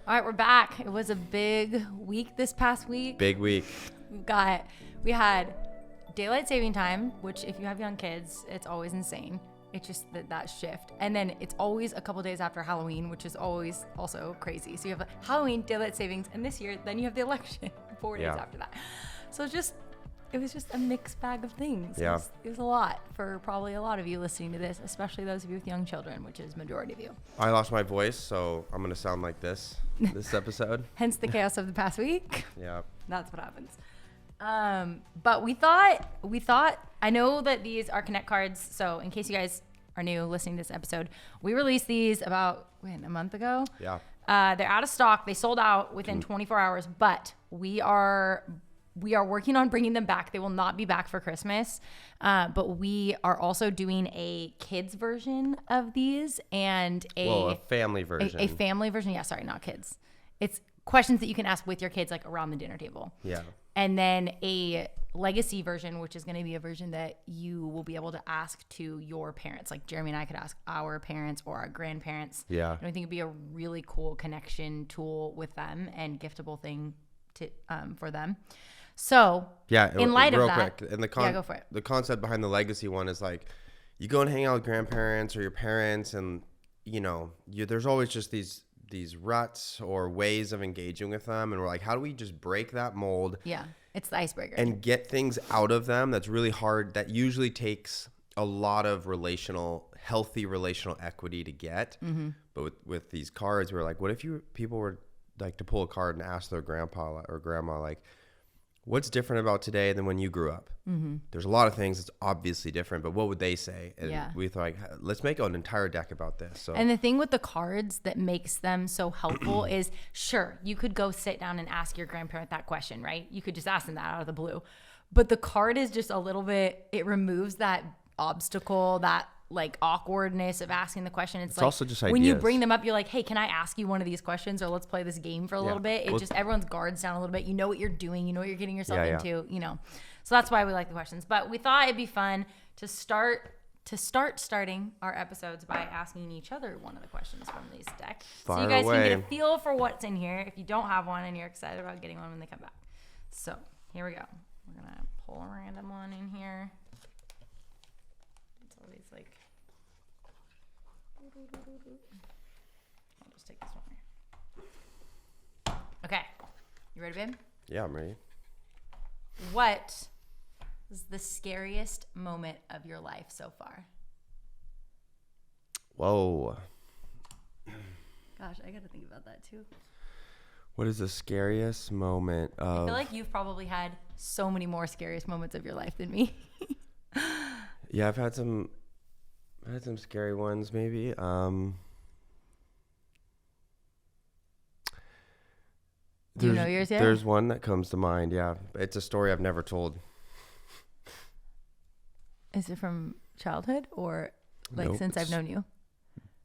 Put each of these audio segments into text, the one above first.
All right, we're back. It was a big week this past week. Big week. We had daylight saving time, which if you have young kids, it's always insane. It's just that shift. And then it's always a couple days after Halloween, which is always also crazy. So you have Halloween, daylight savings, and this year, then you have the election 4 days after that. So it was just a mixed bag of things. Yeah. It was a lot for probably a lot of you listening to this, especially those of you with young children, which is majority of you. I lost my voice, so I'm going to sound like this episode. Hence the chaos of the past week. Yeah. That's what happens. But we thought, I know that these are Connect cards. So in case you guys are new listening to this episode, we released these about, a month ago? Yeah. They're out of stock. They sold out within 24 hours, but we are working on bringing them back. They will not be back for Christmas. But we are also doing a kids version of these and a family version. A family version. Yeah, sorry, not kids. It's questions that you can ask with your kids, like around the dinner table. Yeah. And then a legacy version, which is going to be a version that you will be able to ask to your parents. Like Jeremy and I could ask our parents or our grandparents. Yeah. And I think it'd be a really cool connection tool with them and giftable thing to for them. So in light of that, real quick, and go for it. The concept behind the legacy one is like, you go and hang out with grandparents or your parents, and there's always just these ruts or ways of engaging with them, and we're like, how do we just break that mold? Yeah, it's the icebreaker. And get things out of them that's really hard, that usually takes a lot of healthy relational equity to get. Mm-hmm. But with these cards, we're like, what if people were like to pull a card and ask their grandpa or grandma, like, what's different about today than when you grew up? Mm-hmm. There's a lot of things that's obviously different, but what would they say? And we thought, like, let's make an entire deck about this. So, and the thing with the cards that makes them so helpful is, sure, you could go sit down and ask your grandparent that question, right? You could just ask them that out of the blue. But the card is just a little bit, it removes that obstacle, that like awkwardness of asking the question. It's like, also just ideas. When you bring them up, you're like, hey, can I ask you one of these questions, or let's play this game for a little bit? Everyone's guards down a little bit. You know what you're doing. You know what you're getting yourself into, So that's why we like the questions. But we thought it'd be fun to starting our episodes by asking each other one of the questions from these decks. So you guys can get a feel for what's in here if you don't have one and you're excited about getting one when they come back. So here we go. We're going to pull a random one in here. It's always like... I'll just take this one here. Okay. You ready, babe? Yeah, I'm ready. What is the scariest moment of your life so far? Whoa. Gosh, I got to think about that too. What is the scariest moment of... I feel like you've probably had so many more scariest moments of your life than me. Yeah, I've had some scary ones maybe. Do you know yours yet? There's one that comes to mind, yeah. It's a story I've never told. Is it from childhood or like since I've known you?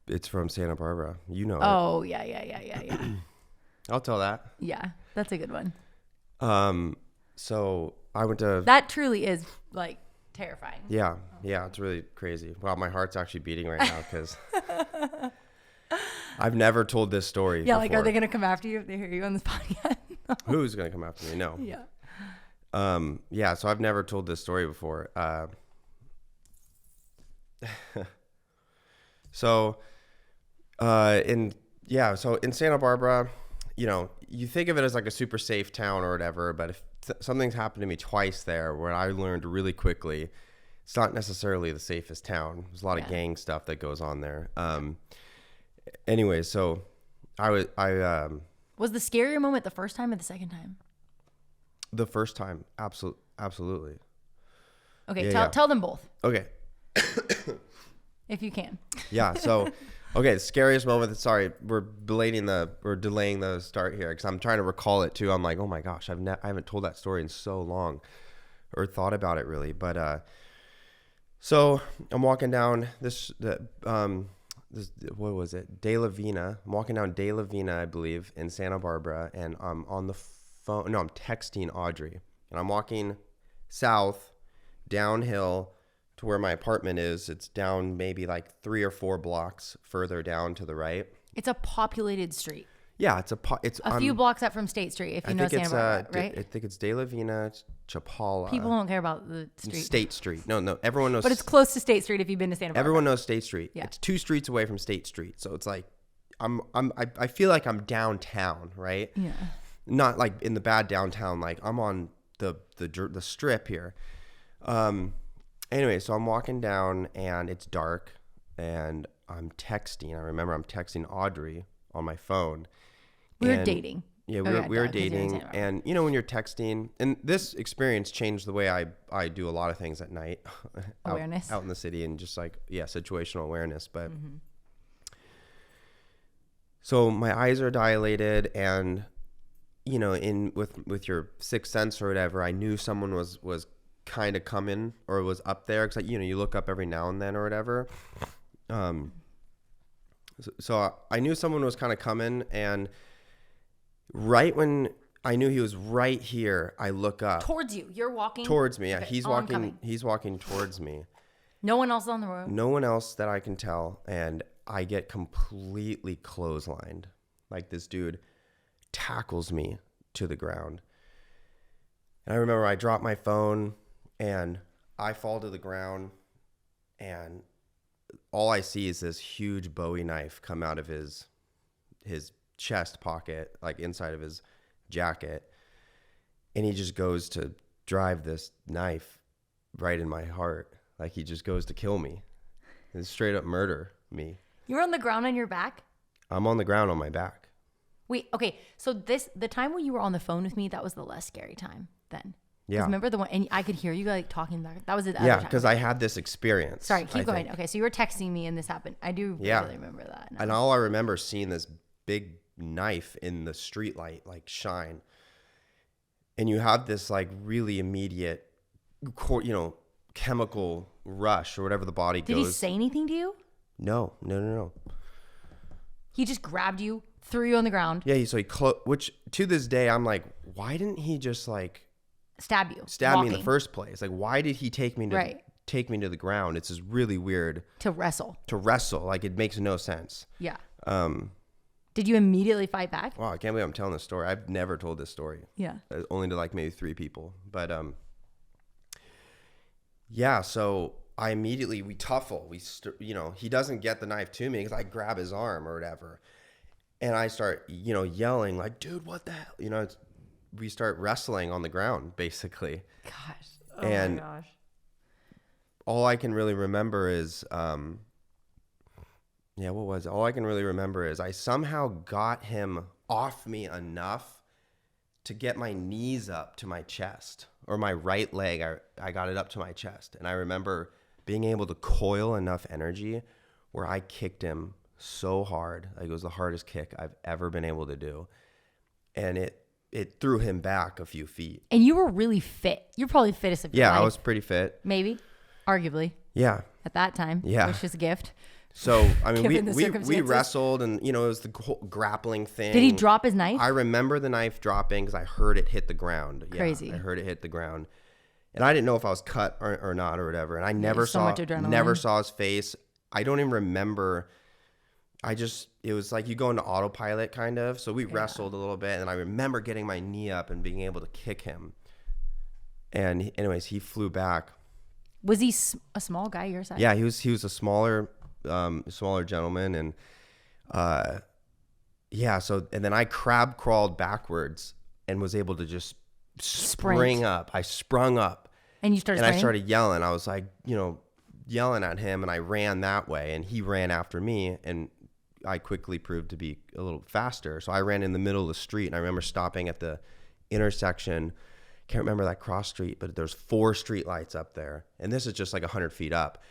It's from Santa Barbara. You know it. Oh, yeah. I'll tell that. Yeah, that's a good one. So I went to... That truly is like terrifying. Yeah, it's really crazy. Wow, my heart's actually beating right now because I've never told this story before. Like, are they going to come after you if they hear you on this podcast? Who's going to come after me? No. Yeah. So I've never told this story before. So in Santa Barbara, you think of it as like a super safe town or whatever, but if something's happened to me twice there where I learned really quickly, it's not necessarily the safest town. There's a lot of gang stuff that goes on there. Anyway, so was the scarier moment the first time or the second time? The first time. Absolutely. Okay. Tell them both. Okay. If you can. Yeah. So, okay. The scariest moment. Sorry, we're delaying the start here because I'm trying to recall it too. I'm like, oh my gosh, I haven't told that story in so long, or thought about it really. But so I'm walking down what was it? De La Vina. I'm walking down De La Vina, I believe, in Santa Barbara, and I'm on the phone. No, I'm texting Audrey, and I'm walking south, downhill to where my apartment is. It's down maybe like 3 or 4 blocks further down to the right. It's a populated street. Yeah, it's a few blocks up from State Street, if you know Santa Barbara, right? I think it's De La Vina, Chapala. People don't care about the street. State Street. No, everyone knows. But it's close to State Street if you've been to Santa Barbara. Everyone knows State Street. Yeah. It's 2 streets away from State Street. So it's like, I feel like I'm downtown, right? Yeah. Not like in the bad downtown, like I'm on the strip here. Anyway, so I'm walking down and it's dark and I'm texting. I remember I'm texting Audrey on my phone. We were dating. Yeah, we were dating. And you know, when you're texting, and this experience changed the way I do a lot of things at night. Awareness. Out in the city, and just like, situational awareness. But so my eyes are dilated, and you know, with your sixth sense or whatever, I knew someone was kind of coming or was up there, because you know, you look up every now and then or whatever. So I knew someone was kind of coming, and right when I knew he was right here, I look up towards you. You're walking towards me. Yeah, okay. he's walking. He's walking towards me. No one else on the road. No one else that I can tell, and I get completely clotheslined. Like, this dude tackles me to the ground, and I remember I dropped my phone, and I fall to the ground, and all I see is this huge Bowie knife come out of his chest pocket, like inside of his jacket, and he just goes to drive this knife right in my heart. Like, he just goes to kill me and straight up murder me. You were on the ground on your back? I'm on the ground on my back. Wait, okay, so the time when you were on the phone with me, that was the less scary time then. Yeah. Remember the one, and I could hear you like talking back. That was the other Yeah, time. because I had this experience. Sorry, keep going. Okay, so you were texting me and this happened. I do really remember that. No. And all I remember seeing this big knife in the street light, like, shine. And you have this like really immediate, you know, chemical rush or whatever the body goes. Did he say anything to you? No. He just grabbed you, threw you on the ground. Yeah, which to this day I'm like, why didn't he just like stab me in the first place? Like, why did he take me to the ground? It's just really weird. To wrestle. Like, it makes no sense. Yeah. Did you immediately fight back? Wow, I can't believe I'm telling this story. I've never told this story. Yeah. Only to like maybe 3 people. But yeah, so I immediately, we tuffle. You know, he doesn't get the knife to me because I grab his arm or whatever. And I start, you know, yelling like, dude, what the hell? You know, we start wrestling on the ground, basically. Gosh. My gosh. All I can really remember is, what was it? All I can really remember is I somehow got him off me enough to get my knees up to my chest, or my right leg. I got it up to my chest. And I remember being able to coil enough energy where I kicked him so hard. Like, it was the hardest kick I've ever been able to do. And it threw him back a few feet. And you were really fit. You're probably fittest of your life. Yeah, I was pretty fit. Maybe. Arguably. Yeah. At that time. Yeah. Which is a gift. So, I mean, we wrestled, and, you know, it was the whole grappling thing. Did he drop his knife? I remember the knife dropping because I heard it hit the ground. Crazy. Yeah, I heard it hit the ground. And I didn't know if I was cut or not or whatever. And I never saw his face. I don't even remember. It was like you go into autopilot kind of. So we wrestled a little bit, and I remember getting my knee up and being able to kick him. And anyways, he flew back. Was he a small guy your size? Yeah, he was a smaller gentleman, and so, and then I crab crawled backwards and was able to just spring up. I sprung up, and I started yelling. I was like, you know, yelling at him, and I ran that way, and he ran after me, and I quickly proved to be a little faster. So I ran in the middle of the street, and I remember stopping at the intersection. Can't remember that cross street, but there's 4 street lights up there, and this is just like 100 feet up.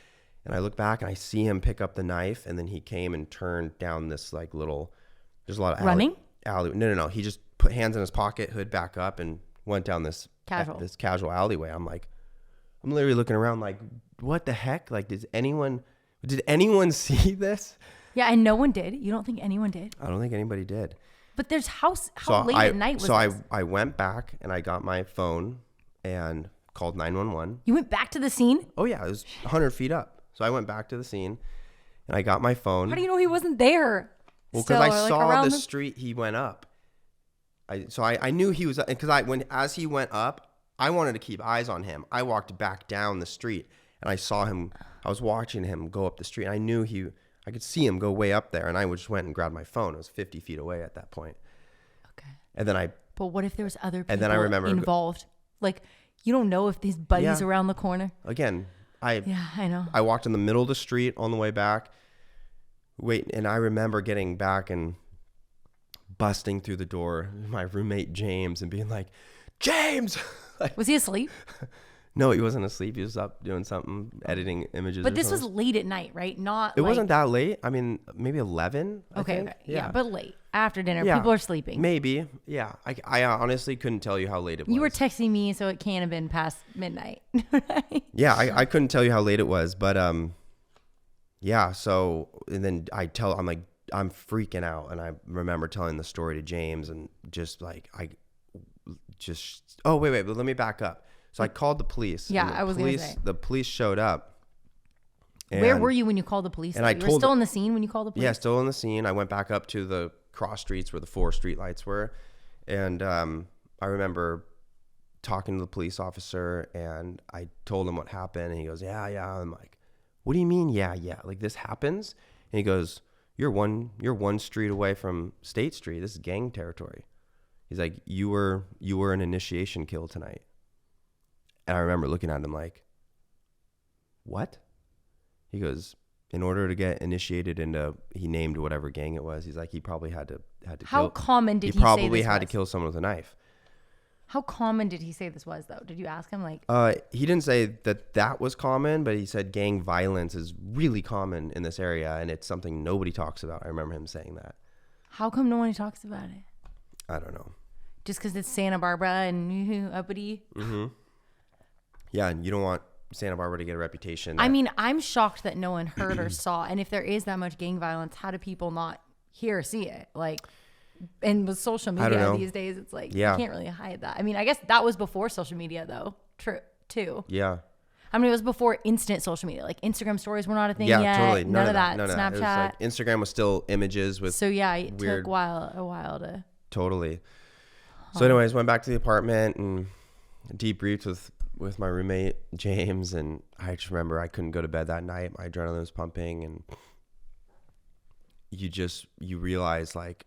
And I look back and I see him pick up the knife, and then he came and turned down this like little, there's a lot of alley. No. He just put hands in his pocket, hood back up, and went down this casual alleyway. I'm literally looking around like, what the heck? Like, did anyone see this? Yeah, and no one did. You don't think anyone did? I don't think anybody did. But there's how late at night was this? So I went back and I got my phone and called 911. You went back to the scene? Oh yeah, it was 100 feet up. So I went back to the scene and I got my phone. How do you know he wasn't there? Well, because I saw the street he went up. I knew he was, because as he went up, I wanted to keep eyes on him. I walked back down the street and I saw him. I was watching him go up the street. I knew I could see him go way up there, and I just went and grabbed my phone. It was 50 feet away at that point. Okay. And then But what if there was other people and then I remember involved? Like, you don't know if these buddies around the corner. Again, I know. I walked in the middle of the street on the way back. And I remember getting back and busting through the door, my roommate James, and being like, James! Like, was he asleep? No, he wasn't asleep. He was up doing something, editing images. But this was late at night, right? It wasn't that late. I mean, maybe 11. Okay. Yeah, but late. After dinner. Yeah. People are sleeping. Maybe. Yeah. I honestly couldn't tell you how late it was. You were texting me, so it can't have been past midnight. Yeah, I couldn't tell you how late it was. But, yeah. So, and then I'm like, I'm freaking out. And I remember telling the story to James and just like, oh, wait, but let me back up. So I called the police. Yeah, I was going to say. The police showed up. Where were you when you called the police? And you were still in the scene when you called the police? Yeah, still in the scene. I went back up to the cross streets where the 4 street lights were. And I remember talking to the police officer, and I told him what happened. And he goes, yeah. I'm like, what do you mean, yeah? Like, this happens? And he goes, you're one street away from State Street. This is gang territory. He's like, you were an initiation kill tonight. And I remember looking at him like, what? He goes, in order to get initiated into, he named whatever gang it was. He's like, he probably had to How kill. Common did he say this probably had to kill someone with a knife. How common did he say this was, though? Did you ask him? Like, he didn't say that was common, but he said gang violence is really common in this area, and it's something nobody talks about. I remember him saying that. How come no one talks about it? I don't know. Just because it's Santa Barbara and uppity? Mm-hmm. Yeah, and you don't want Santa Barbara to get a reputation. I mean, I'm shocked that no one heard or saw. And if there is that much gang violence, how do people not hear or see it? Like, and with social media these days, it's like, you can't really hide that. I mean, I guess that was before social media, though. True, too. Yeah. I mean, it was before instant social media. Like, Instagram stories were not a thing yet. Yeah, totally. None of that. None Snapchat. It was like Instagram was still images with. So yeah, it weird, took a while to. Totally. So, anyways, went back to the apartment and debriefed with my roommate James, and I just remember I couldn't go to bed that night. My adrenaline was pumping, and you realize, like,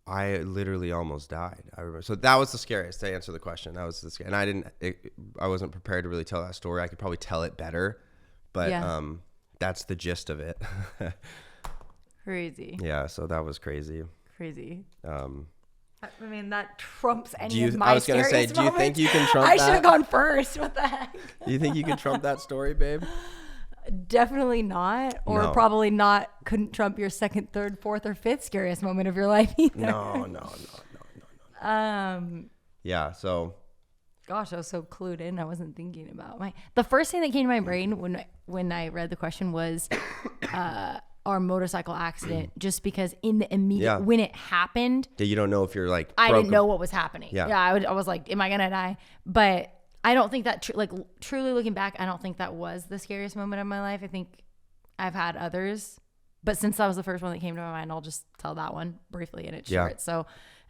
I literally almost died. I remember. So that was the scariest, to answer the question. That was the scary. And I wasn't prepared to really tell that story. I could probably tell it better, but that's the gist of it. Crazy. Yeah, so that was crazy. I mean, that trumps any of my scariest moments. I was going to say, do you think you can trump that? I should have gone first. What the heck? Do you think you can trump that story, babe? Definitely not. Or No. probably not. Couldn't trump your second, third, fourth, or fifth scariest moment of your life either. No. Yeah, so. Gosh, I was so clued in. I wasn't thinking about the first thing that came to my brain when I read the question was our motorcycle accident, just because in the immediate when it happened, you don't know if you're like I didn't know what was happening. Yeah, I was like, am I gonna die? But I don't think that truly looking back, I don't think that was the scariest moment of my life. I think I've had others, but since that was the first one that came to my mind, I'll just tell that one briefly and it's short. So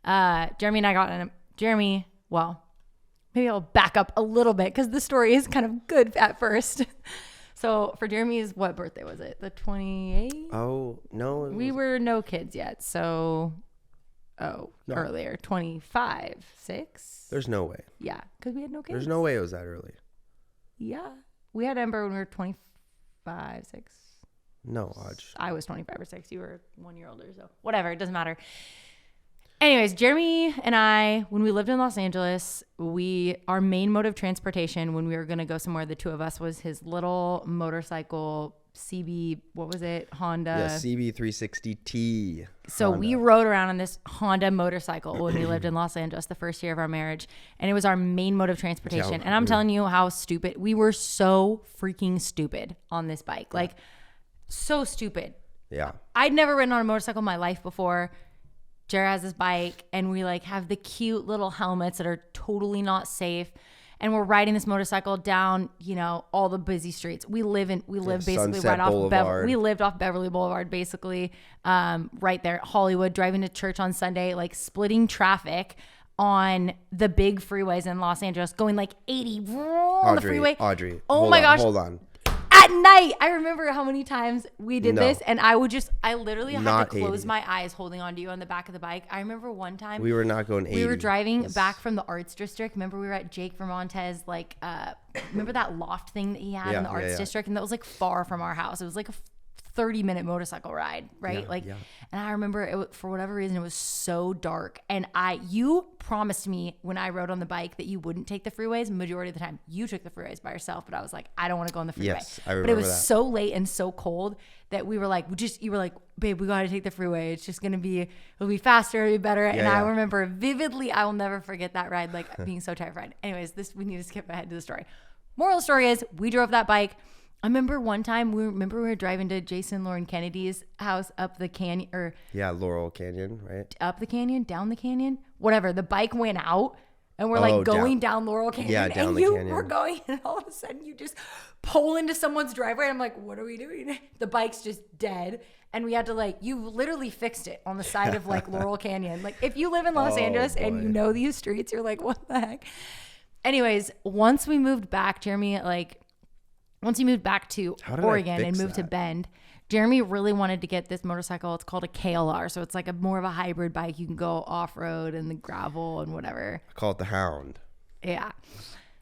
Jeremy and I got in Jeremy, well, maybe I'll back up a little bit because the story is kind of good at first. So for Jeremy's, what birthday was it? The 28th? Oh, no. We were no kids yet. So, earlier. 25, 6? There's no way. Yeah, because we had no kids. There's no way it was that early. Yeah. We had Ember when we were 25, 6. No, Hodge. I was 25 or 6. You were 1 year older, so whatever. It doesn't matter. Anyways, Jeremy and I, when we lived in Los Angeles, our main mode of transportation when we were going to go somewhere, the two of us, was his little motorcycle CB, what was it? Honda. Yeah, CB360T. So Honda. we rode around on this Honda motorcycle when we lived in Los Angeles the first year of our marriage. And it was our main mode of transportation. And I'm telling you how stupid. We were so freaking stupid on this bike. Like, so stupid. Yeah. I'd never ridden on a motorcycle in my life before. Jared has this bike and we have the cute little helmets that are totally not safe. and we're riding this motorcycle down, all the busy streets. We live basically Sunset right off Boulevard. we lived off Beverly Boulevard, basically, right there, Hollywood, driving to church on Sunday, like splitting traffic on the big freeways in Los Angeles, going like 80 on the freeway. Audrey. Oh my gosh. Hold on. At night, I remember how many times we did this, and I literally had to close 80. my eyes holding onto you on the back of the bike. I remember one time We were not going 80. we were driving back from the Arts District. Remember we were at Jake Vermonte's, remember that loft thing that he had in the Arts District? And that was like far from our house. It was like a 30-minute motorcycle ride, right? And I remember for whatever reason, it was so dark. And you promised me when I rode on the bike that you wouldn't take the freeways. Majority of the time, you took the freeways by yourself, but I was like, I don't want to go on the freeway. Yes, I remember but it was that. so late and so cold that we were like, you were like, babe, we got to take the freeway. It's just going to be, it'll be faster, it'll be better. I remember vividly, I will never forget that ride, being so terrified. Anyways, we need to skip ahead to the story. Moral of the story is we drove that bike. I remember one time we were driving to Jason Lauren Kennedy's house up the canyon, Laurel Canyon, right? Up the canyon, down the canyon, whatever. The bike went out and we're going down Laurel Canyon. Yeah, down and the canyon. We're going, and all of a sudden you just pull into someone's driveway. And I'm like, what are we doing? The bike's just dead. And we had to you literally fixed it on the side of Laurel Canyon. If you live in Los Angeles and you know these streets, you're like, what the heck? Anyways, once we moved back, Jeremy, once he moved back to Oregon and moved to Bend, Jeremy really wanted to get this motorcycle. It's called a KLR. So it's more of a hybrid bike. You can go off-road and the gravel and whatever. I call it the Hound. Yeah.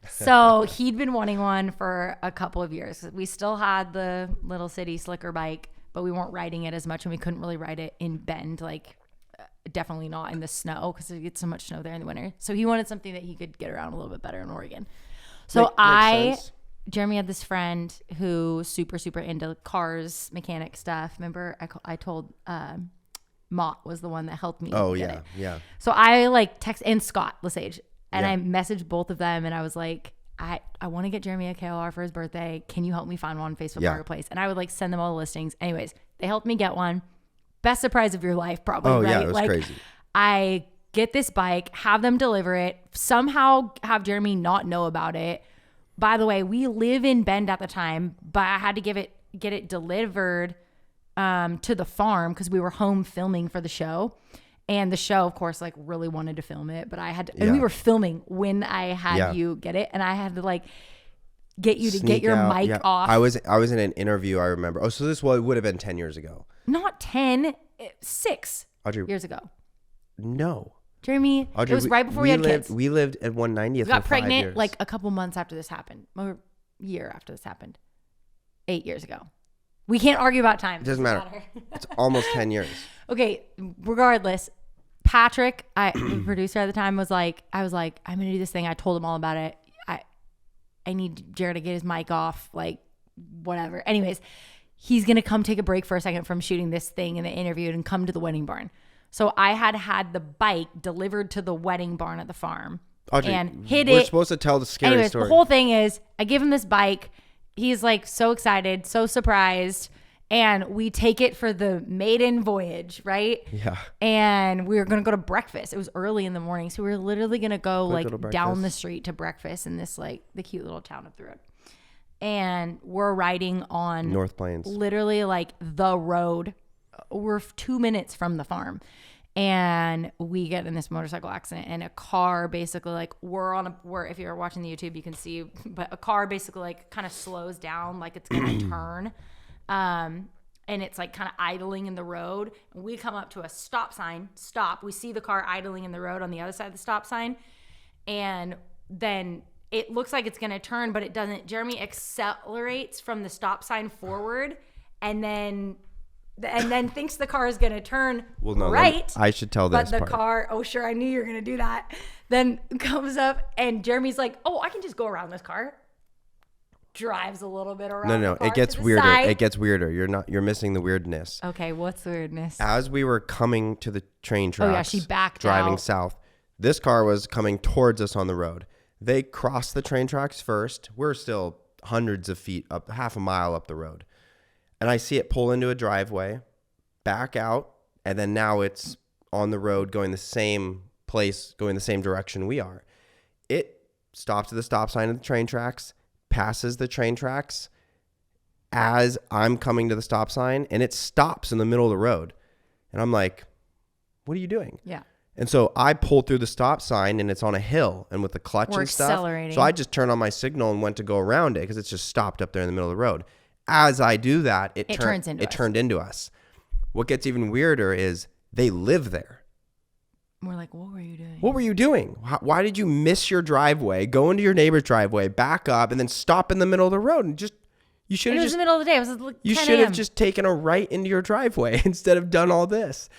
So he'd been wanting one for a couple of years. We still had the little city slicker bike, but we weren't riding it as much, and we couldn't really ride it in Bend, definitely not in the snow because it gets so much snow there in the winter. So he wanted something that he could get around a little bit better in Oregon. So Makes sense. Jeremy had this friend who super, super into cars, mechanic stuff. Remember I told Mott was the one that helped me. Oh, get it. Yeah. So I text, and Scott Lesage, and I messaged both of them, and I was like, I want to get Jeremy a KLR for his birthday. Can you help me find one on Facebook Marketplace? And I would send them all the listings. Anyways, they helped me get one. Best surprise of your life, probably. Oh, right? yeah, it was crazy. I get this bike, have them deliver it, somehow have Jeremy not know about it. By the way, we live in Bend at the time, but I had to get it delivered to the farm because we were home filming for the show. And the show, of course, really wanted to film it, but I had to, and we were filming when I had you get it, and I had to get you to get your mic off. I was in an interview, I remember. Oh, so this would have been 10 years ago. Not 10, 6 Audrey, years ago. No. Jeremy, Audrey, it was right before we had kids. We lived at 190th. We got pregnant a couple months after this happened, or year after this happened, 8 years ago. We can't argue about time. It doesn't matter. It's almost 10 years. Okay, regardless, Patrick, the producer at the time, I was like, I'm going to do this thing. I told him all about it. I need Jared to get his mic off, whatever. Anyways, he's going to come take a break for a second from shooting this thing in the interview and come to the wedding barn. So I had the bike delivered to the wedding barn at the farm. Audrey, and hid we're it. Supposed to tell the scary story. The whole thing is I give him this bike. He's so excited, so surprised. And we take it for the maiden voyage, right? Yeah. And we were going to go to breakfast. It was early in the morning. So we were literally going to go down the street to breakfast in this the cute little town up the road. And we're riding on North Plains. Literally the road. We're 2 minutes from the farm. And we get in this motorcycle accident, and a car basically we're if you're watching the YouTube, you can see, but a car basically kind of slows down it's going to turn. And it's kind of idling in the road. And we come up to a stop sign, we see the car idling in the road on the other side of the stop sign. And then it looks like it's going to turn, but it doesn't. Jeremy accelerates from the stop sign forward and then thinks the car is going to turn right. I should tell this But the part. car, oh, sure, I knew you were going to do that. Then comes up, and Jeremy's like, oh, I can just go around this car. Drives a little bit around. No, it gets weirder. Side. It gets weirder. You're missing the weirdness. Okay, what's the weirdness? As we were coming to the train tracks, oh yeah, she backed driving out. south. This car was coming towards us on the road. They crossed the train tracks first. We're still hundreds of feet up, half a mile up the road. And I see it pull into a driveway, back out, and then now it's on the road going the same place, going the same direction we are. It stops at the stop sign of the train tracks, passes the train tracks as I'm coming to the stop sign, and it stops in the middle of the road. And I'm like, what are you doing? Yeah. And so I pulled through the stop sign, and it's on a hill, and with the clutch We're and stuff. accelerating. So I just turned on my signal and went to go around it because it's just stopped up there in the middle of the road. As I do that, it turned into us. What gets even weirder is they live there. We're like, what were you doing? What were you doing? Why did you miss your driveway, go into your neighbor's driveway, back up, and then stop in the middle of the road? And you should have just... It was the middle of the day. It was like 10 You should have just taken a right into your driveway instead of done all this.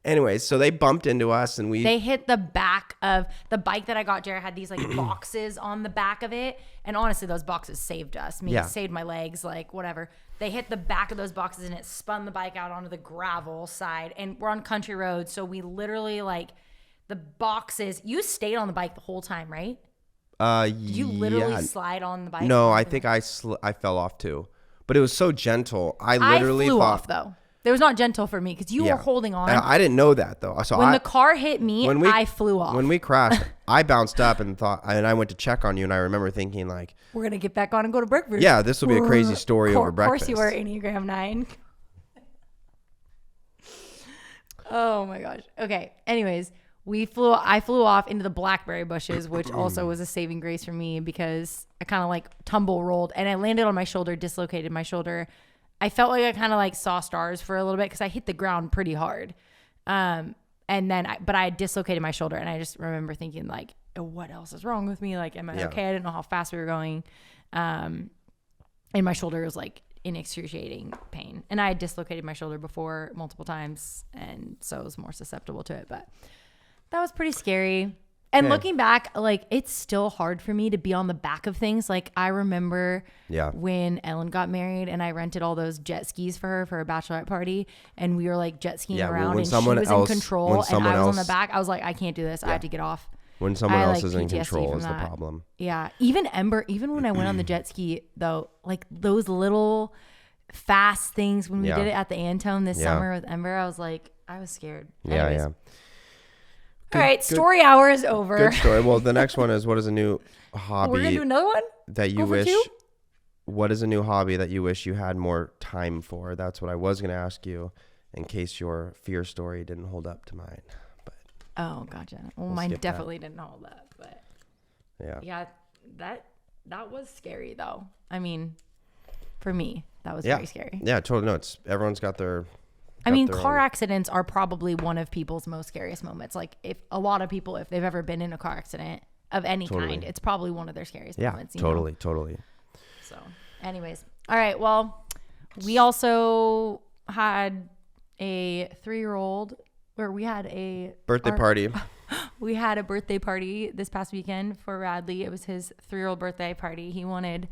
Anyways, so they bumped into us, and they hit the back of the bike that I got. Jared had these like boxes on the back of it. And honestly, those boxes saved us. It saved my legs, like whatever. They hit the back of those boxes, and it spun the bike out onto the gravel side. And we're on country roads. So we literally like the boxes, you stayed on the bike the whole time, right? Did you literally slide on the bike? No, I think I fell off too. But it was so gentle. I flew off though. It was not gentle for me because you were holding on. I didn't know that though. So when the car hit me, I flew off. When we crashed, I bounced up and I went to check on you, and I remember thinking like, we're going to get back on and go to breakfast. Yeah, this will be a crazy story over breakfast. Of course you were Enneagram 9. Oh my gosh. Okay. Anyways, I flew off into the blackberry bushes, which also was a saving grace for me because I kind of like tumble rolled and I landed on my shoulder, dislocated my shoulder. I felt like I kind of like saw stars for a little bit because I hit the ground pretty hard. But I had dislocated my shoulder, and I just remember thinking like, oh, what else is wrong with me? Like, am I okay? I didn't know how fast we were going. And my shoulder was like in excruciating pain, and I had dislocated my shoulder before multiple times. And so I was more susceptible to it, but that was pretty scary. And looking back, like it's still hard for me to be on the back of things. Like I remember when Ellen got married and I rented all those jet skis for her for a bachelorette party, and we were like jet skiing around, and she was in control and I was on the back. I was like, I can't do this. I have to get off. When someone else is in control is the problem. Yeah. Even when I went on the jet ski though, like those little fast things when we did it at the Antone this summer with Ember, I was scared. Anyways. All right, story hour is over. Good story. Well, the next one is, what is a new hobby? We're going to do another one? That you wish... What is a new hobby that you wish you had more time for? That's what I was going to ask you in case your fear story didn't hold up to mine. But oh, gotcha. Well, mine definitely didn't hold up. But yeah, that was scary, though. I mean, for me, that was very scary. Yeah, totally. No, everyone's got their... car accidents are probably one of people's most scariest moments. Like if a lot of people, if they've ever been in a car accident of any kind, it's probably one of their scariest moments. Totally. So anyways, all right. Well, we also had a 3-year-old where we had a birthday party. We had a birthday party this past weekend for Radley. It was his 3-year-old birthday party. He wanted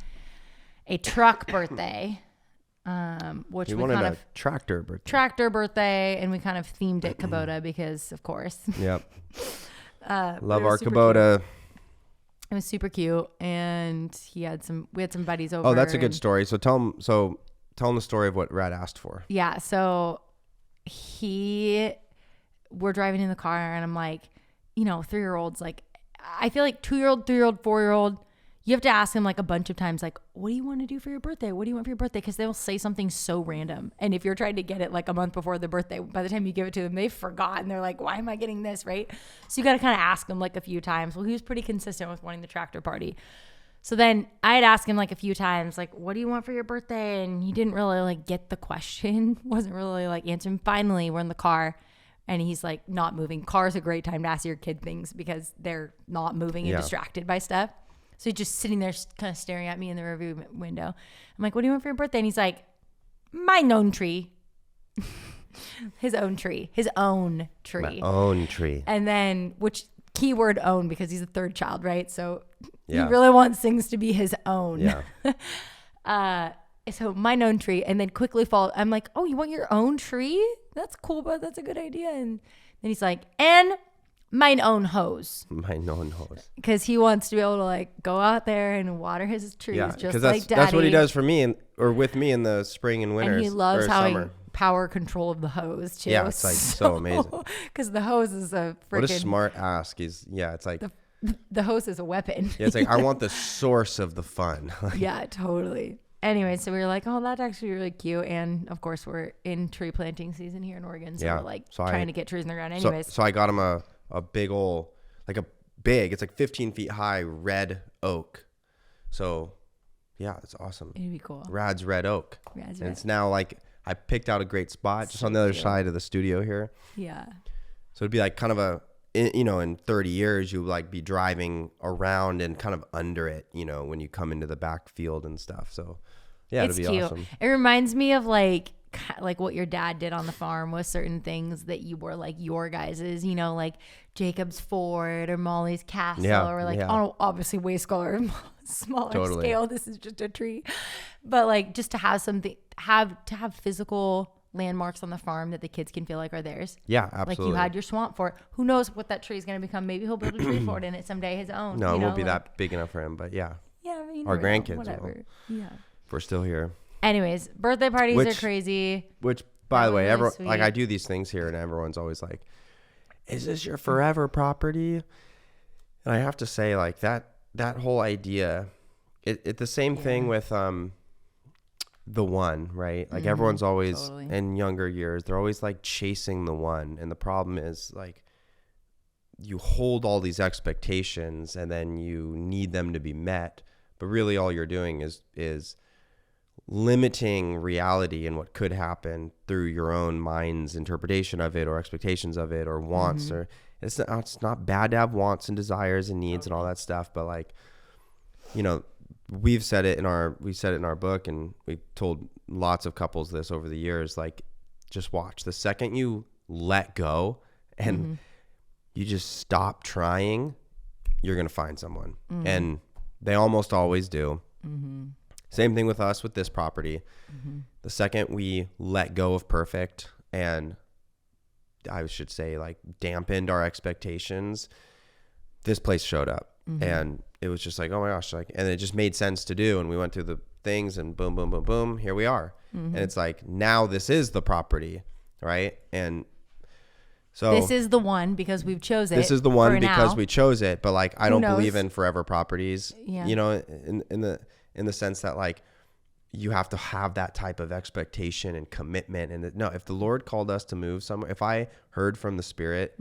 a truck birthday. Which we wanted kind of tractor birthday, and we kind of themed it Kubota because of course. Yep. Love our Kubota. Cute. It was super cute, and we had some buddies over. Oh, that's a good story. So tell him the story of what Rad asked for. Yeah. So we're driving in the car, and I'm like, 3-year-olds, like I feel like 2-year-old, 3-year-old, 4-year-old. You have to ask them like a bunch of times, like, what do you want to do for your birthday? What do you want for your birthday? Because they'll say something so random. And if you're trying to get it like a month before the birthday, by the time you give it to them, they've forgotten. They're like, why am I getting this? Right. So you got to kind of ask them like a few times. Well, he was pretty consistent with wanting the tractor party. So then I had asked him like a few times, like, what do you want for your birthday? And he didn't really like get the question. Wasn't really like answering. Finally, we're in the car. And he's like not moving. Car's a great time to ask your kid things because they're not moving and distracted by stuff. So he's just sitting there kind of staring at me in the rearview window. I'm like, what do you want for your birthday? And he's like, my own tree. His own tree. My own tree. And then, which keyword own, because he's a third child, right? So he really wants things to be his own. Yeah. So my own tree. And then quickly I'm like, oh, you want your own tree? That's cool, but that's a good idea. And then he's like, and mine own hose. Because he wants to be able to like go out there and water his trees just like Daddy. That's what he does for me or with me in the spring and winter. And he loves how power control of the hose too. Yeah, it's like so amazing. Because the hose is a freaking... What a smart ass. It's like... The host is a weapon. Yeah, it's like, I want the source of the fun. Yeah, totally. Anyway, so we were like, oh, that's actually really cute. And of course, we're in tree planting season here in Oregon. So we're like trying to get trees in the ground anyways. So I got him a big old, like it's like 15 feet high red oak. So yeah, it's awesome. It'd be cool. Rad's red oak. Rad's and it's now like, I picked out a great spot just on the other side of the studio here. Yeah. So it'd be like kind of in 30 years, you like be driving around and kind of under it, when you come into the backfield and stuff. So yeah, it's it'll be cute. awesome. It reminds me of like what your dad did on the farm with certain things that you were like your guys's, like Jacob's Ford or Molly's Castle or like on obviously way smaller scale. This is just a tree, but like just to have something, have physical landmarks on the farm that the kids can feel like are theirs. Yeah, absolutely. Like you had your swamp for it. Who knows what that tree is going to become? Maybe he'll build a tree fort in it someday, his own. No, it won't be that big enough for him, but yeah. Yeah, I mean, our grandkids whatever. will. Yeah. If we're still here. Anyways, birthday parties are crazy. Which, by the way, really like I do these things here, and everyone's always like, "Is this your forever property?" And I have to say, like that whole idea, it the same thing with the one, right? Like everyone's always in younger years, they're always like chasing the one, and the problem is like you hold all these expectations, and then you need them to be met, but really all you're doing is limiting reality and what could happen through your own mind's interpretation of it or expectations of it or wants. Or it's not bad to have wants and desires and needs and all that stuff, but like, we've said it in our book, and we've told lots of couples this over the years, like just watch. The second you let go and you just stop trying, you're going to find someone. And they almost always do. Same thing with us with this property. The second we let go of perfect, and I should say like dampened our expectations, this place showed up. And it was just like, oh my gosh, like, and it just made sense to do. And we went through the things, and boom, boom, boom, boom, here we are. And it's like, now this is the property, right? And so this is the one because we've chose it. This is the one because now. We chose it. But like, I don't knows? believe in forever properties, Yeah. In the sense that like, you have to have that type of expectation and commitment. And no, if the Lord called us to move somewhere, if I heard from the Spirit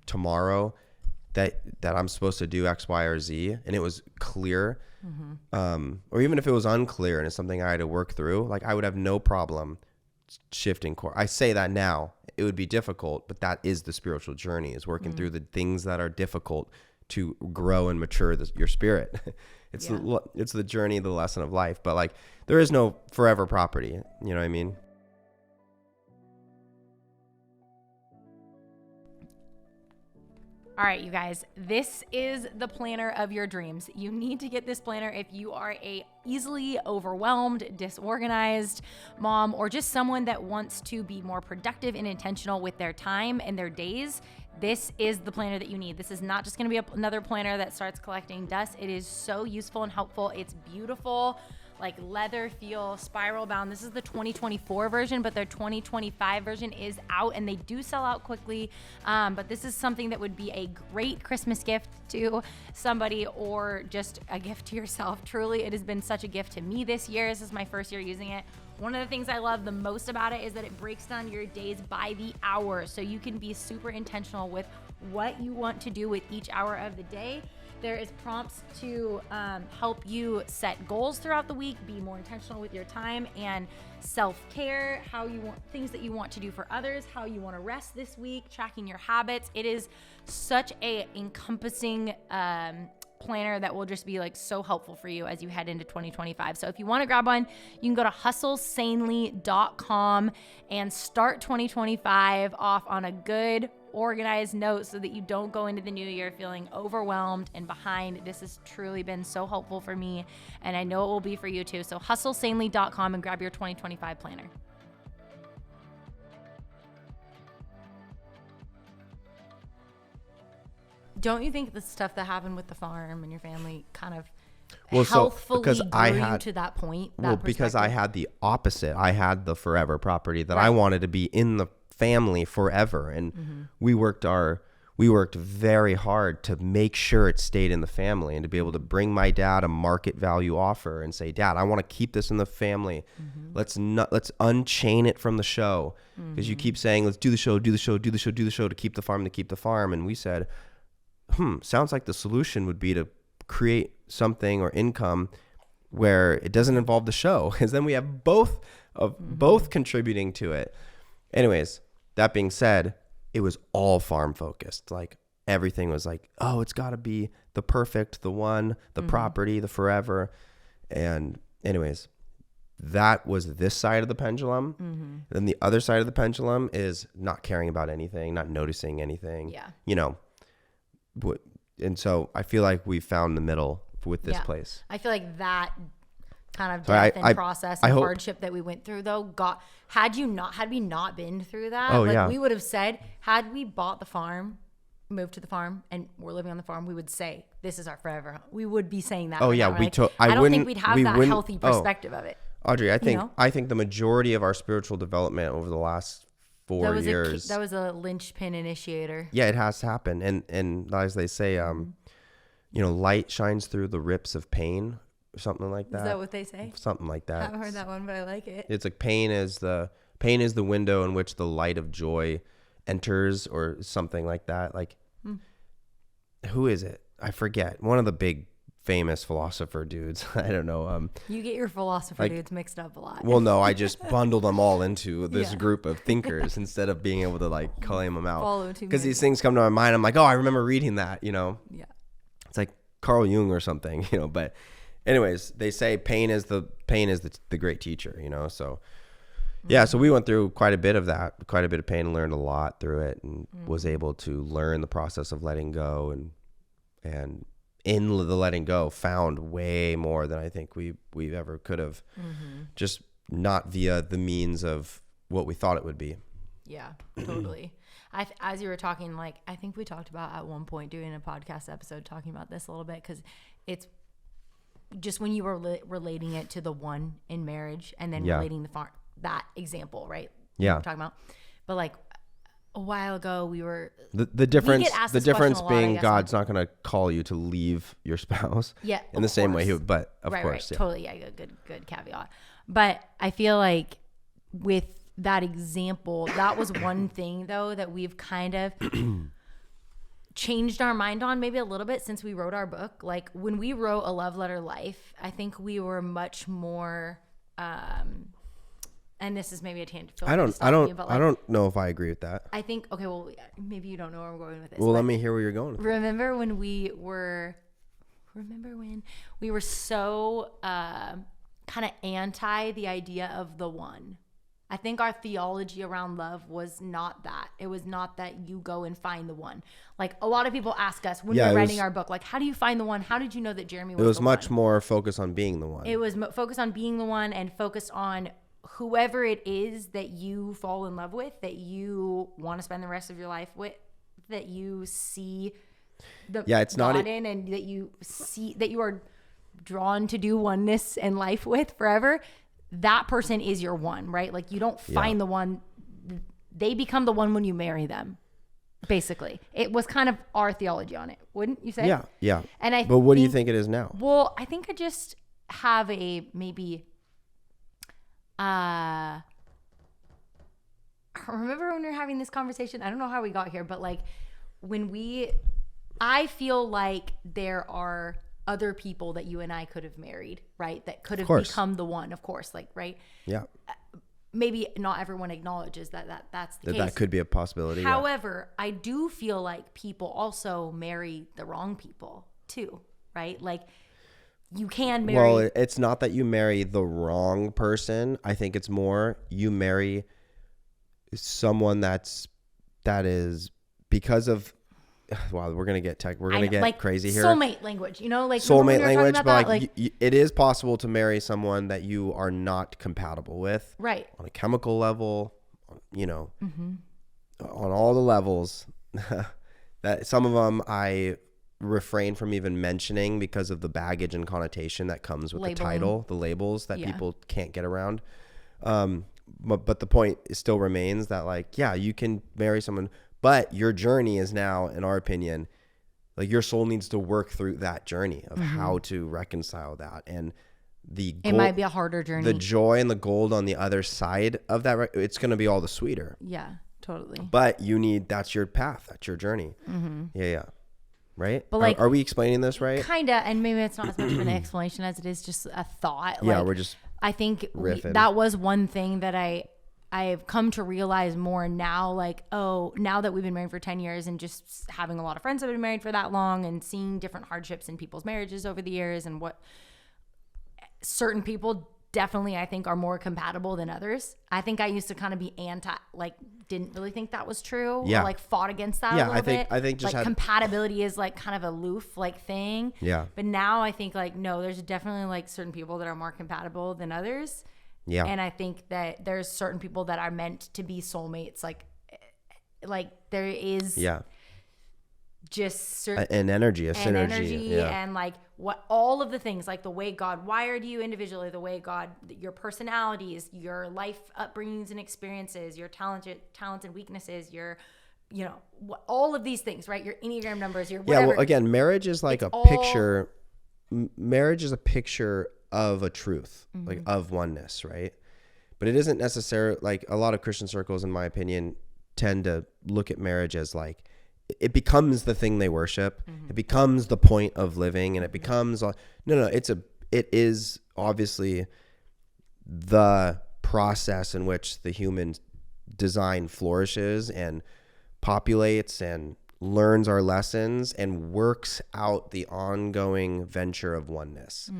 tomorrow that I'm supposed to do X, Y, or Z, and it was clear, or even if it was unclear and it's something I had to work through, like I would have no problem shifting course. I say that now, it would be difficult, but that is the spiritual journey, is working through the things that are difficult to grow and mature your spirit. It's the journey, the lesson of life. But like, there is no forever property. You know what I mean? All right, you guys, this is the planner of your dreams. You need to get this planner if you are a easily overwhelmed, disorganized mom, or just someone that wants to be more productive and intentional with their time and their days. This is the planner that you need. This is not just going to be another planner that starts collecting dust. It is so useful and helpful. It's beautiful, like leather feel, spiral bound. This is the 2024 version, but their 2025 version is out, and they do sell out quickly. But this is something that would be a great Christmas gift to somebody, or just a gift to yourself. Truly, it has been such a gift to me this year. This is my first year using it. One of the things I love the most about it is that it breaks down your days by the hour, so you can be super intentional with what you want to do with each hour of the day. There is prompts to help you set goals throughout the week, be more intentional with your time and self-care, how you want things that you want to do for others, how you want to rest this week, tracking your habits. It is such a encompassing planner that will just be like so helpful for you as you head into 2025. So if you want to grab one, you can go to hustlesanely.com and start 2025 off on a good, organized note so that you don't go into the new year feeling overwhelmed and behind. This has truly been so helpful for me, and I know it will be for you too. So hustlesanely.com and grab your 2025 planner. Don't you think the stuff that happened with the farm and your family kind of healthfully grew you to that point? Because I had the opposite. I had the forever property that I wanted to be in the family forever, and we worked we worked very hard to make sure it stayed in the family and to be able to bring my dad a market value offer and say, Dad, I want to keep this in the family. Mm-hmm. Let's unchain it from the show. Because you keep saying, let's do the show to keep the farm. And we said, sounds like the solution would be to create something or income where it doesn't involve the show. Because then we have both contributing to it. Anyways, that being said, it was all farm focused. Like everything was like, oh, it's got to be the perfect, the one, the property, the forever. And anyways, that was this side of the pendulum. Then the other side of the pendulum is not caring about anything, not noticing anything. Yeah. You know, and so I feel like we found the middle with this place. I feel like that kind of death and process and hardship that we went through, though, had we not been through that, we would have said, had we bought the farm, moved to the farm, and we're living on the farm, we would say, this is our forever home. We would be saying that. I don't think we'd have that healthy perspective of it. Audrey, I think the majority of our spiritual development over the last 4 years. That was a linchpin initiator. Yeah, it has happened. And as they say, light shines through the rips of pain. Something like that. Is that what they say? Something like that. I haven't heard that one, but I like it. It's like pain is the window in which the light of joy enters, or something like that. Like, who is it? I forget. One of the big famous philosopher dudes. I don't know. You get your philosopher dudes mixed up a lot. Well, no, I just bundled them all into this group of thinkers instead of being able to like claim them out. Because these things come to my mind. I'm like, oh, I remember reading that. Yeah. It's like Carl Jung or something. But. Anyways, they say pain is the great teacher, So, so we went through quite a bit of that, quite a bit of pain, and learned a lot through it, and was able to learn the process of letting go, and in the letting go, found way more than I think we ever could have, just not via the means of what we thought it would be. Yeah, totally. As you were talking, like, I think we talked about at one point doing a podcast episode talking about this a little bit, because it's just when you were relating it to the one in marriage, and then relating that example, right? Yeah. We're talking about, but like a while ago we were the difference being God's not going to call you to leave your spouse. Yeah. In the same way he would, but of course. Right. Yeah. Totally. Yeah. Good caveat. But I feel like with that example, that was one thing though that we've kind of changed our mind on maybe a little bit since we wrote our book. Like when we wrote A Love Letter Life, I think we were much more and this is maybe a tangent. I don't know if I agree with that. I think maybe you don't know where I'm going with this. Well, let me hear where you're going with remember when we were so kind of anti the idea of the one. I think our theology around love was not that. It was not that you go and find the one. Like a lot of people ask us when we're writing our book, like, how do you find the one? How did you know that Jeremy was the one? It was much more focused on being the one. It was focused on being the one, and focused on whoever it is that you fall in love with, that you want to spend the rest of your life with, that you see it's God not in, and that you see that you are drawn to do oneness and life with forever. That person is your one, right? Like you don't find the one, they become the one when you marry them. Basically, it was kind of our theology on it, wouldn't you say? Yeah. But what do you think it is now? Well, I think I just have a maybe. Remember when we were having this conversation? I don't know how we got here, but like I feel like there are other people that you and I could have married, right? That could have become the one, of course, like, right? Yeah. Maybe not everyone acknowledges that's the case. That could be a possibility. However, I do feel like people also marry the wrong people too, right? Like you can marry. Well, it's not that you marry the wrong person. I think it's more you marry someone that is because of. Wow, we're gonna get crazy here. Soulmate language, like soulmate language, but like it is possible to marry someone that you are not compatible with, right? On a chemical level, on all the levels. That some of them I refrain from even mentioning because of the baggage and connotation that comes with the title, the labels that people can't get around. But the point still remains that you can marry someone But your journey is now, in our opinion, like your soul needs to work through that journey of how to reconcile that. And it might be a harder journey. The joy and the gold on the other side of that, it's going to be all the sweeter. Yeah, totally. But that's your path. That's your journey. Yeah. Right? But like, are we explaining this right? Kind of, and maybe it's not as much of an explanation as it is just a thought. Yeah, we're just I think that was one thing that I've come to realize more now, like, now that we've been married for 10 years and just having a lot of friends that have been married for that long and seeing different hardships in people's marriages over the years and what certain people definitely, I think, are more compatible than others. I think I used to kind of be didn't really think that was true. Yeah. Or like fought against that a little bit. I think just like compatibility is like kind of aloof like thing. Yeah. But now I think like, no, there's definitely like certain people that are more compatible than others. Yeah. And I think that there's certain people that are meant to be soulmates. Like there is just certain an energy, a synergy, and like what all of the things, like the way God wired you individually, the way God, your personalities, your life upbringings and experiences, your talents and weaknesses, your, all of these things, right? Your Enneagram numbers, your whatever. Yeah. Well, again, marriage is like picture. Marriage is a picture of a truth, like of oneness, right? But it isn't necessarily like a lot of Christian circles, in my opinion, tend to look at marriage as like, it becomes the thing they worship. It becomes the point of living, and it becomes it is obviously the process in which the human design flourishes and populates and learns our lessons and works out the ongoing venture of oneness.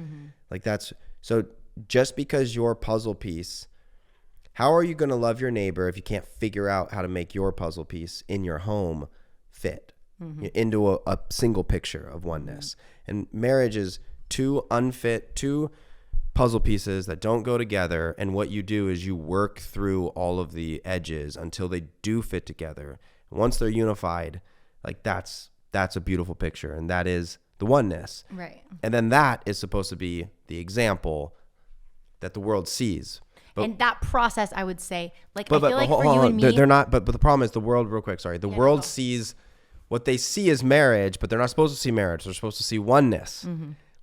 Like that's, so just because your puzzle piece, how are you going to love your neighbor if you can't figure out how to make your puzzle piece in your home fit into a single picture of oneness? And marriage is two puzzle pieces that don't go together, and what you do is you work through all of the edges until they do fit together. And once they're unified, like that's a beautiful picture, and that is the oneness. Right. And then that is supposed to be the example that the world sees. And that process, I would say, like, I feel like for you and me, they're not. But the problem is the world. Real quick, sorry. The world sees what they see as marriage, but they're not supposed to see marriage. They're supposed to see oneness.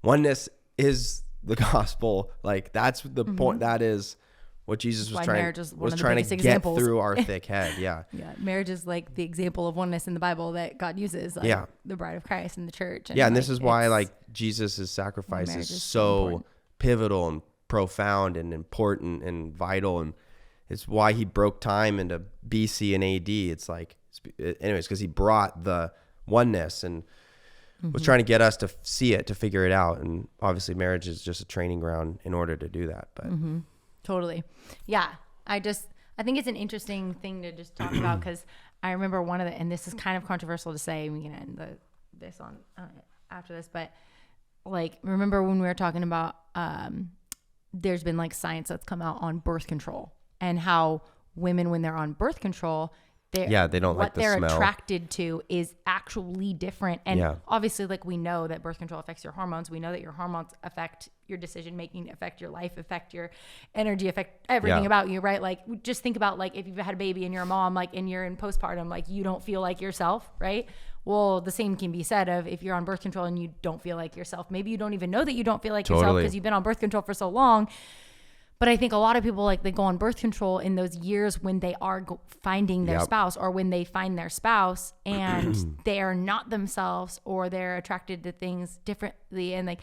Oneness is the gospel. Like that's the point. That is what Jesus was trying to get through our thick head. Yeah. Yeah. Marriage is like the example of oneness in the Bible that God uses. Like the bride of Christ and the church. And and this is why like Jesus' sacrifice is so pivotal and profound and important and vital, and it's why he broke time into BC and AD. It's like, anyways, because he brought the oneness and was trying to get us to see it, to figure it out. And obviously marriage is just a training ground in order to do that. But totally. Yeah. I think it's an interesting thing to just talk about, because I remember and this is kind of controversial to say, we can end this on after this, but like, remember when we were talking about, there's been like science that's come out on birth control and how women, when they're on birth control, they don't like the smell. What they're attracted to is actually different. And obviously, like, we know that birth control affects your hormones. We know that your hormones affect your decision making, affect your life, affect your energy, affect everything about you, right? Like, just think about like if you've had a baby and you're a mom, like, and you're in postpartum, like you don't feel like yourself, right? Well, the same can be said of if you're on birth control and you don't feel like yourself. Maybe you don't even know that you don't feel like yourself because you've been on birth control for so long. But I think a lot of people, like, they go on birth control in those years when they are finding their spouse, or when they find their spouse and they are not themselves, or they're attracted to things differently. And like,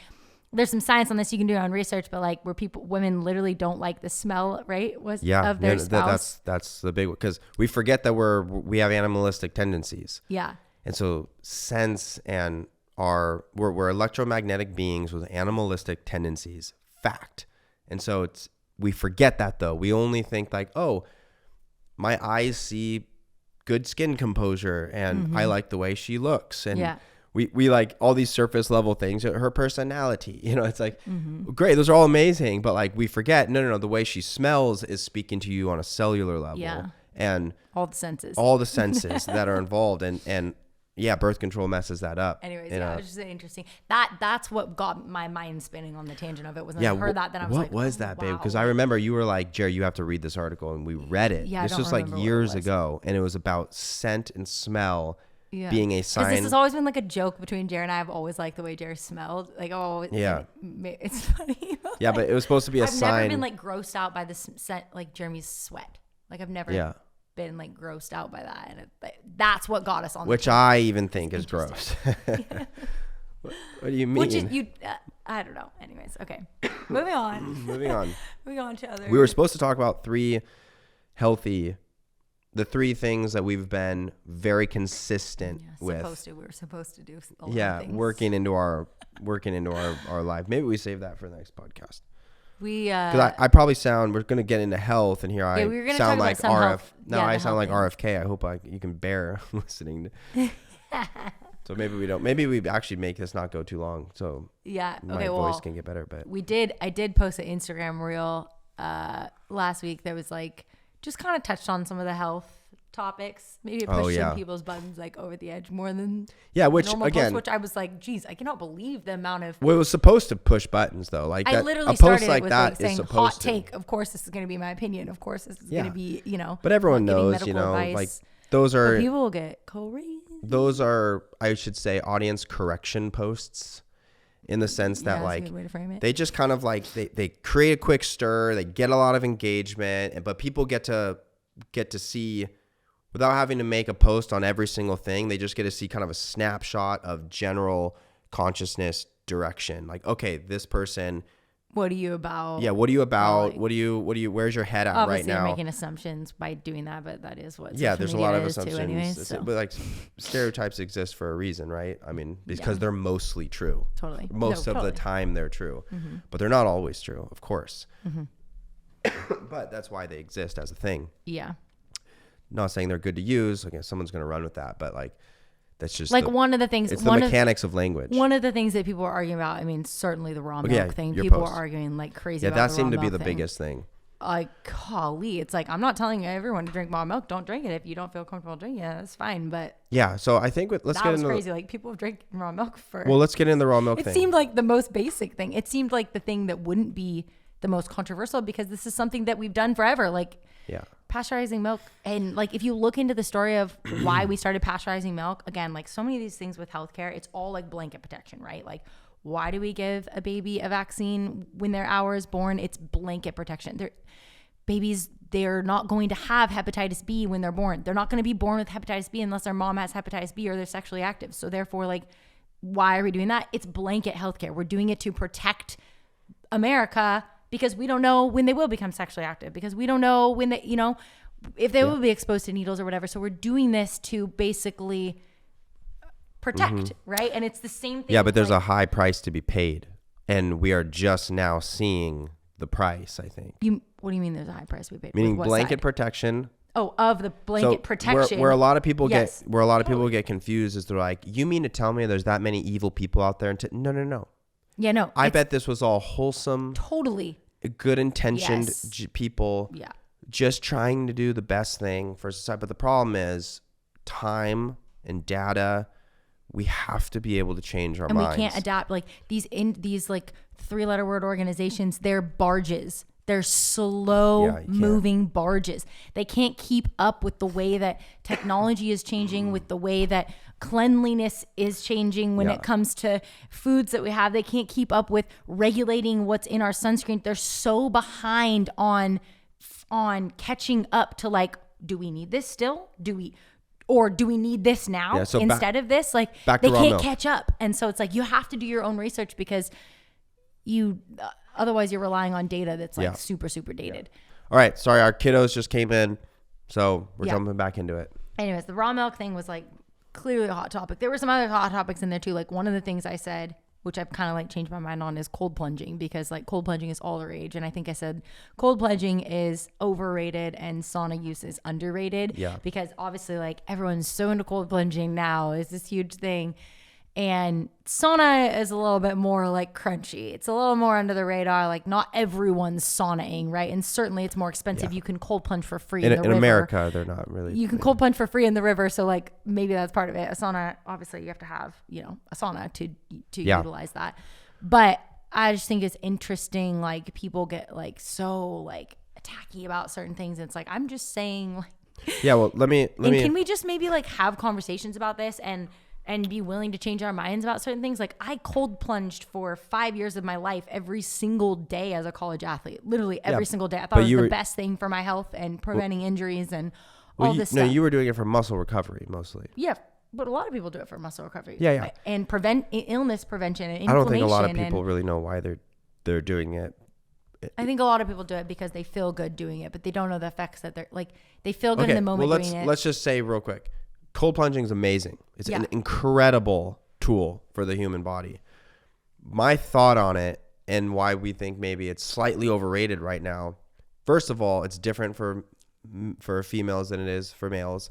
there's some science on this, you can do your own research, but like where women literally don't like the smell, right? Of their spouse. That's the big one, because we forget that we have animalistic tendencies. Yeah. And so sense and we're electromagnetic beings with animalistic tendencies. Fact. And so we forget that, though. We only think like, oh, my eyes see good skin composure and I like the way she looks. And we like all these surface level things, her personality, it's like, great. Those are all amazing. But like, we forget, no. The way she smells is speaking to you on a cellular level. Yeah. And all the senses that are involved. And birth control messes that up. Anyways, it was just interesting. That's what got my mind spinning on the tangent of it. Was when I heard that, then I was like, what was that, babe? Because I remember you were like, Jerry, you have to read this article, and we read it. Yeah, this was like years ago, and it was about scent and smell being a sign. This has always been like a joke between Jerry and I. I've always liked the way Jerry smelled. Like, it's funny. Yeah, but it was supposed to be a sign. I've never been like grossed out by the scent, like Jeremy's sweat. Like I've never been like grossed out by that, and that's what got us on. Which I even think is gross. What do you mean? Which is I don't know. Anyways, okay, moving on. Moving on to other. We were supposed to talk about the three things that we've been very consistent with. We were supposed to do a lot of things. working into our life. Maybe we save that for the next podcast. Because I probably we're going to get into health, and here I sound like I sound like RFK. I hope you can bear listening to. So maybe we don't. Maybe we actually make this not go too long. So my voice can get better. But I did post an Instagram reel last week that was like just kind of touched on some of the health topics, maybe pushing people's buttons like over the edge more than which normal again posts, which I was like, geez, I cannot believe the amount of. Well, it was supposed to push buttons though, like I that, literally a started post like it with that like saying is supposed hot take. Of course, this is going to be my opinion. Of course, this is going to be But everyone knows, advice. like those are people will get crazy. Those are, I should say, audience correction posts. In the sense that like that's a good way to frame it. They just kind of like they create a quick stir, they get a lot of engagement, but people get to see, without having to make a post on every single thing, they just get to see kind of a snapshot of general consciousness direction. Like, okay, this person. What are you about? Yeah, what are you about? What do you? Where's your head at right now? Obviously, you're making assumptions by doing that, but that is what. There's a lot of assumptions. Anyways, so. But like stereotypes exist for a reason, right? I mean, because they're mostly true. Totally. Most of the time, they're true, but they're not always true, of course. But that's why they exist as a thing. Yeah. Not saying they're good to use. Okay, someone's going to run with that, but like. That's just like one of the things. It's the mechanics of language. One of the things that people are arguing about. I mean, certainly the raw milk thing. People are arguing like crazy. Yeah, about that the raw seemed to be milk the biggest thing. Like, golly, it's like I'm not telling everyone to drink raw milk. Don't drink it if you don't feel comfortable drinking it. That's fine. But yeah, so I think let's get into crazy. Like people have drank raw milk for. Well, let's get into the raw milk thing. It seemed like the most basic thing. It seemed like the thing that wouldn't be the most controversial because this is something that we've done forever. Like. Yeah. Pasteurizing milk, and like if you look into the story of why we started pasteurizing milk, again, like so many of these things with healthcare, it's all like blanket protection, right? Like why do we give a baby a vaccine when they're hours born? It's blanket protection. Babies, they're not going to have hepatitis B when they're born. They're not going to be born with hepatitis B unless their mom has hepatitis B or they're sexually active. So therefore, like, why are we doing that? It's blanket healthcare. We're doing it to protect America because we don't know when they will become sexually active, because we don't know when they, if they will be exposed to needles or whatever. So we're doing this to basically protect, right? And it's the same thing. Yeah, but there's a high price to be paid. And we are just now seeing the price, I think. What do you mean there's a high price to be paid? Meaning blanket protection. Oh, of the blanket protection. Where a lot of people get confused is they're like, you mean to tell me there's that many evil people out there? No. Yeah, no. I bet this was all wholesome. Totally. Good intentioned people just trying to do the best thing for society. But the problem is time and data. We have to be able to change our minds. And we can't adapt. Like these like 3-letter word organizations, they're barges. They're slow moving barges. They can't keep up with the way that technology is changing, with the way that cleanliness is changing when it comes to foods that we have. They can't keep up with regulating what's in our sunscreen. They're so behind on catching up to like, do we need this still? Do we need this now instead of this? Like they can't catch up. And so it's like, you have to do your own research because otherwise you're relying on data that's like super, super dated. All right. Sorry. Our kiddos just came in. So we're jumping back into it. Anyways, the raw milk thing was like clearly a hot topic. There were some other hot topics in there too. Like one of the things I said, which I've kind of like changed my mind on, is cold plunging, because like cold plunging is all the rage. And I think I said cold plunging is overrated and sauna use is underrated. Yeah. Because obviously like everyone's so into cold plunging now. It's this huge thing. And sauna is a little bit more like crunchy. It's a little more under the radar. Like not everyone's saunaing, right? And certainly it's more expensive. Yeah. You can cold plunge for free in the river. In America, they're not really. You can cold plunge for free in the river. So like maybe that's part of it. A sauna, obviously you have to have, a sauna to utilize that. But I just think it's interesting. Like people get like so like attacky about certain things. And it's like, I'm just saying like. Yeah, well, let me. Can we just maybe like have conversations about this and be willing to change our minds about certain things? Like I cold plunged for 5 years of my life every single day as a college athlete, literally every single day. I thought it was the best thing for my health and preventing injuries and all this stuff. No, you were doing it for muscle recovery mostly. Yeah, but a lot of people do it for muscle recovery. Yeah. And prevent illness prevention and inflammation. I don't think a lot of people really know why they're doing it. I think a lot of people do it because they feel good doing it, but they don't know the effects that they're like. They feel good in the moment doing it. Let's just say real quick. Cold plunging is amazing. It's an incredible tool for the human body. My thought on it and why we think maybe it's slightly overrated right now. First of all, it's different for females than it is for males.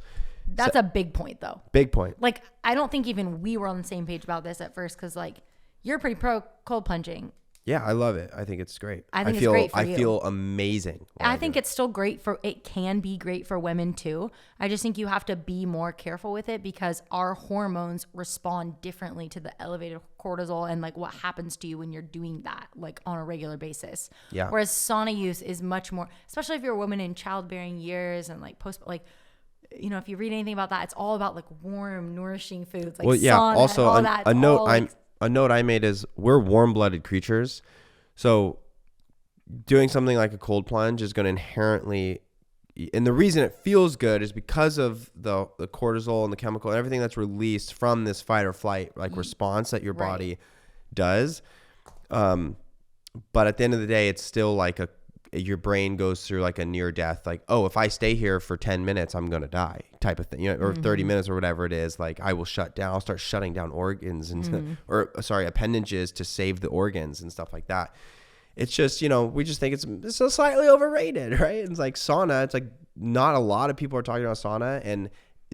That's a big point though. Big point. Like, I don't think even we were on the same page about this at first because like you're pretty pro cold plunging. Yeah, I love it. I think it's great. I think it's great for you. I feel amazing. I think it's still great it can be great for women too. I just think you have to be more careful with it because our hormones respond differently to the elevated cortisol and like what happens to you when you're doing that like on a regular basis. Yeah. Whereas sauna use is much more, especially if you're a woman in childbearing years and like if you read anything about that, it's all about like warm, nourishing foods like sauna also and all that. A note I made is we're warm-blooded creatures. So doing something like a cold plunge is going to inherently, and the reason it feels good is because of the cortisol and the chemical and everything that's released from this fight or flight like response that your body does. But at the end of the day, it's still like your brain goes through like a near death, like, oh, if I stay here for 10 minutes, I'm going to die type of thing, or 30 minutes or whatever it is. Like I will shut down, I'll start shutting down organs and, appendages to save the organs and stuff like that. It's just, we just think it's so slightly overrated, right? It's like sauna. It's like not a lot of people are talking about sauna and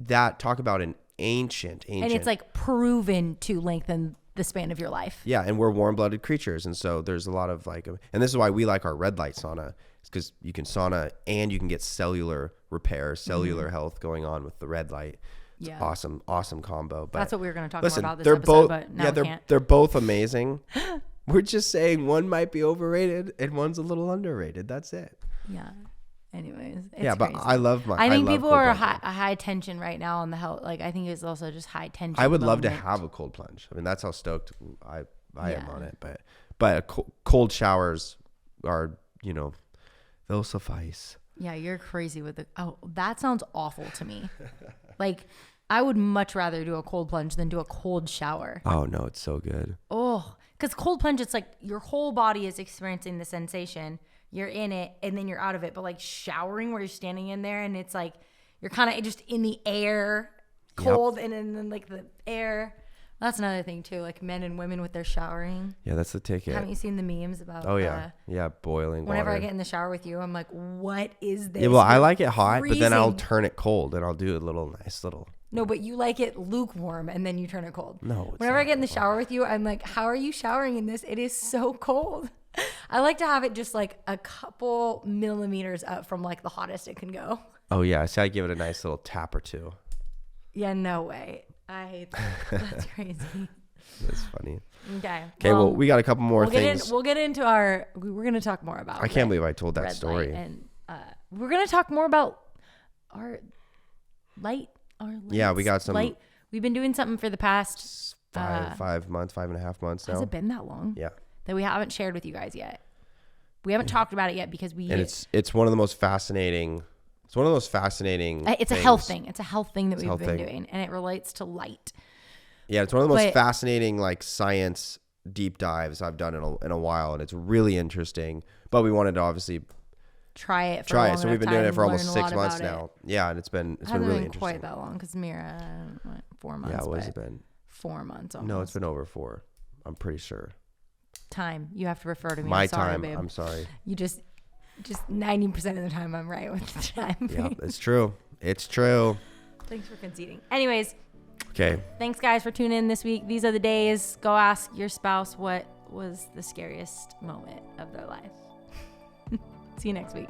that talk about an ancient. And it's like proven to lengthen the span of your life. Yeah, and we're warm-blooded creatures, and so there's a lot of like, and this is why we like our red light sauna, because you can sauna and you can get cellular repair, cellular health going on with the red light. It's awesome combo. But that's what we were going to talk more about this episode, but now we can't. They're both amazing. We're just saying one might be overrated and one's a little underrated. That's it. Yeah. Anyways, it's but crazy. I think people are high tension right now on the health. Like I think it's also just high tension. I would love to have a cold plunge. I mean, that's how stoked I am on it. But cold showers are, they'll suffice. Yeah, you're crazy with it. Oh, that sounds awful to me. Like I would much rather do a cold plunge than do a cold shower. Oh no, it's so good. Oh, because cold plunge, it's like your whole body is experiencing the sensation. You're in it and then you're out of it. But like showering where you're standing in there and it's like you're kind of just in the air, cold, and then like the air. That's another thing too, like men and women with their showering. Yeah, that's the ticket. Haven't you seen the memes about? Oh yeah, boiling water. Whenever I get in the shower with you, I'm like, what is this? Yeah, well, I like it hot, but then I'll turn it cold and I'll do a nice little. No, but you like it lukewarm and then you turn it cold. No. Whenever I get in the shower with you, I'm like, how are you showering in this? It is so cold. I like to have it just like a couple millimeters up from like the hottest it can go. Oh yeah, so I give it a nice little tap or two. Yeah, no way. I hate that. That's crazy. That's funny. Okay. Well, we got a couple more things. We're going to talk more about. I can't believe I told that story. And we're going to talk more about our light. Yeah, we got some light. We've been doing something for the past 5 months, 5.5 months now. Has it been that long? Yeah. That we haven't shared with you guys yet. We haven't talked about it yet because and it's one of the most fascinating. It's one of those fascinating. It's things. A health thing. It's a health thing that we've been doing, and it relates to light. Yeah, it's one of the most fascinating like science deep dives I've done in a while, and it's really interesting. But we wanted to obviously try it. So we've been doing it for almost 6 months now. Yeah, and it's been really interesting. Quite that long because Mira 4 months. Yeah, what has it been? 4 months. Almost. No, it's been over 4. I'm pretty sure. Time. You have to refer to me. My I'm sorry, time. babe. I'm sorry. You just 90% of the time I'm right with the time. Yeah, it's true. It's true. Thanks for conceding. Anyways. Okay. Thanks, guys, for tuning in this week. These are the days. Go ask your spouse what was the scariest moment of their life. See you next week.